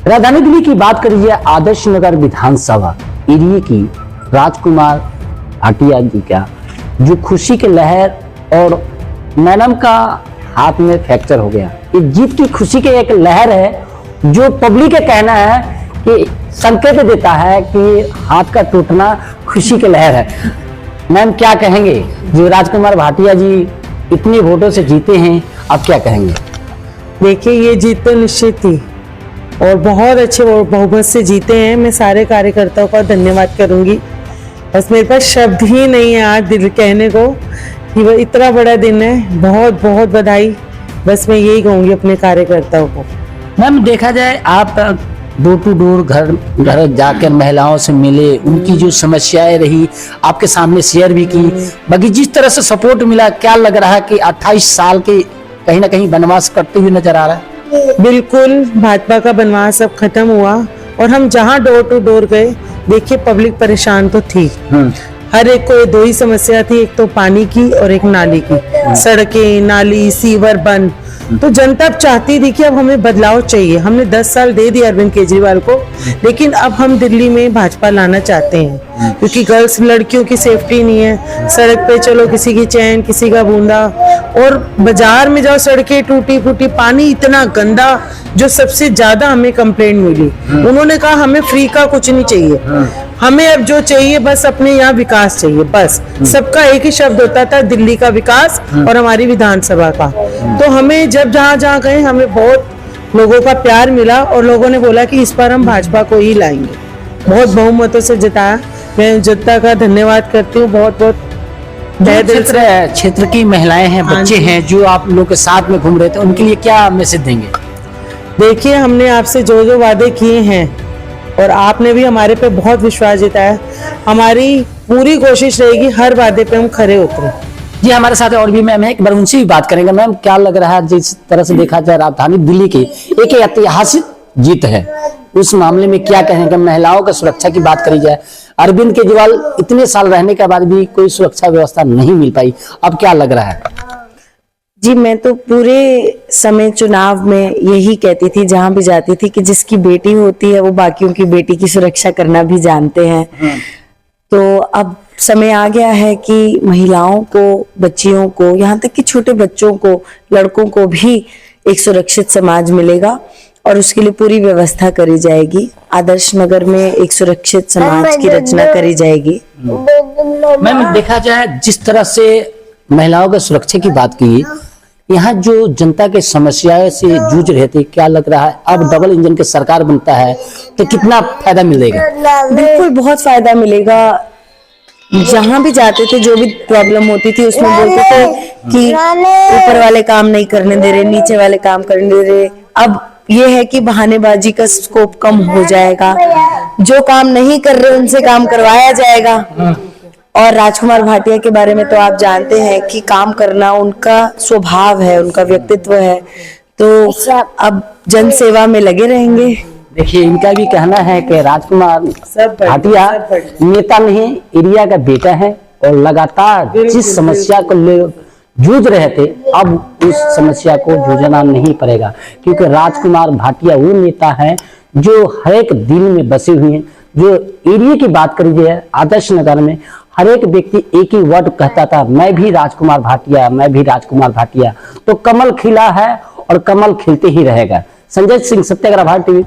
राजधानी दिल्ली की बात करिए, आदर्श नगर विधानसभा एरिया की राजकुमार भाटिया जी का जो खुशी की लहर, और मैडम का हाथ में फ्रैक्चर हो गया, ये जीत की खुशी की एक लहर है जो पब्लिक का कहना है कि संकेत देता है कि हाथ का टूटना खुशी की लहर है। मैम क्या कहेंगे, जो राजकुमार भाटिया जी इतने वोटों से जीते हैं, आप क्या कहेंगे? देखिए, ये जीत तो निश्चित थी और बहुत अच्छे बहुमत से जीते हैं। मैं सारे कार्यकर्ताओं का धन्यवाद करूंगी। बस मेरे पास शब्द ही नहीं है आज दिल कहने को कि वह इतना बड़ा दिन है। बहुत बहुत बधाई। बस मैं यही कहूंगी अपने कार्यकर्ताओं को। मैम देखा जाए, आप डोर टू डोर घर घर जाकर महिलाओं से मिले, उनकी जो समस्याएं रही आपके सामने शेयर भी की, बाकी जिस तरह से सपोर्ट मिला, क्या लग रहा है कि 28 साल के कहीं ना कहीं वनवास करते हुए नजर आ रहा है? बिल्कुल, भाजपा का वनवास अब खत्म हुआ और हम जहां डोर टू डोर गए, देखिए पब्लिक परेशान तो थी। हर एक को दो ही समस्या थी, एक तो पानी की और एक नाली की। सड़कें, नाली, सीवर बंद। तो जनता अब चाहती थी कि अब हमें बदलाव चाहिए। हमने 10 साल दे दिए अरविंद केजरीवाल को, लेकिन अब हम दिल्ली में भाजपा लाना चाहते हैं, क्योंकि गर्ल्स लड़कियों की सेफ्टी नहीं है। सड़क पे चलो, किसी की चैन, किसी का बूंदा, और बाजार में जाओ, सड़कें टूटी फूटी, पानी इतना गंदा, जो सबसे ज्यादा हमें कंप्लेंट मिली। उन्होंने कहा हमें फ्री का कुछ नहीं चाहिए, हमें अब जो चाहिए बस अपने यहाँ विकास चाहिए। बस सबका एक ही शब्द होता था, दिल्ली का विकास और हमारी विधानसभा का। तो हमें जब जहाँ गए, हमें बहुत लोगों का प्यार मिला और लोगों ने बोला कि इस बार हम भाजपा को ही लाएंगे। बहुत बहुमतों से जिताया। मैं जनता का धन्यवाद करती हूँ बहुत बहुत। क्षेत्र की महिलाएं हैं, बच्चे हैं जो आप लोग के साथ में घूम रहे थे, उनके लिए क्या मैसेज देंगे? देखिए, हमने आपसे जो जो वादे किए हैं और आपने भी हमारे पे बहुत विश्वास जताया, हमारी पूरी कोशिश रहेगी हर वादे पे हम खरे उतरे। जी, हमारे साथ और भी मैम है, एक बार उनसे भी बात करेंगे। मैम क्या लग रहा है, जिस तरह से देखा जाए राजधानी दिल्ली की एक ऐतिहासिक जीत है, उस मामले में क्या कहेंगे? महिलाओं की सुरक्षा की बात करी जाए, अरविंद केजरीवाल इतने साल रहने के बाद भी कोई सुरक्षा व्यवस्था नहीं मिल पाई, अब क्या लग रहा है? जी, मैं तो पूरे समय चुनाव में यही कहती थी, जहां भी जाती थी, कि जिसकी बेटी होती है वो बाकियों की बेटी की सुरक्षा करना भी जानते हैं। तो अब समय आ गया है कि महिलाओं को, बच्चियों को, यहाँ तक कि छोटे बच्चों को, लड़कों को भी एक सुरक्षित समाज मिलेगा और उसके लिए पूरी व्यवस्था करी जाएगी। आदर्श नगर में एक सुरक्षित समाज की रचना करी जाएगी। मैम देखा जाए, जिस तरह से महिलाओं की सुरक्षा की बात की, यहाँ जो जनता के समस्याएं से जूझ रहे थे, क्या लग रहा है अब डबल इंजन की सरकार बनता है तो कितना फायदा मिलेगा? बिल्कुल बहुत फायदा मिलेगा। जहां भी जाते थे, जो भी प्रॉब्लम होती थी, उसमें बोलते थे कि ऊपर वाले काम नहीं करने दे रहे, नीचे वाले काम करने दे रहे। अब ये है कि बहानेबाजी का स्कोप कम हो जाएगा, जो काम नहीं कर रहे उनसे काम करवाया जाएगा। और राजकुमार भाटिया के बारे में तो आप जानते हैं कि काम करना उनका स्वभाव है, उनका व्यक्तित्व है। तो अब जन सेवा में लगे रहेंगे। देखिए, इनका भी कहना है कि राजकुमार भाटिया नेता नहीं, एरिया का बेटा है और लगातार जिस समस्या को ले जूझ रहे थे, अब उस समस्या को जूझना नहीं पड़ेगा, क्योंकि राजकुमार भाटिया वो नेता है जो हर एक दिल में बसे हुए हैं। जो एरिया की बात करी जाए, आदर्श नगर में हर एक व्यक्ति एक ही वर्ड कहता था, मैं भी राजकुमार भाटिया, मैं भी राजकुमार भाटिया। तो कमल खिला है और कमल खिलते ही रहेगा। संजय सिंह, सत्याग्रह भारत टीवी।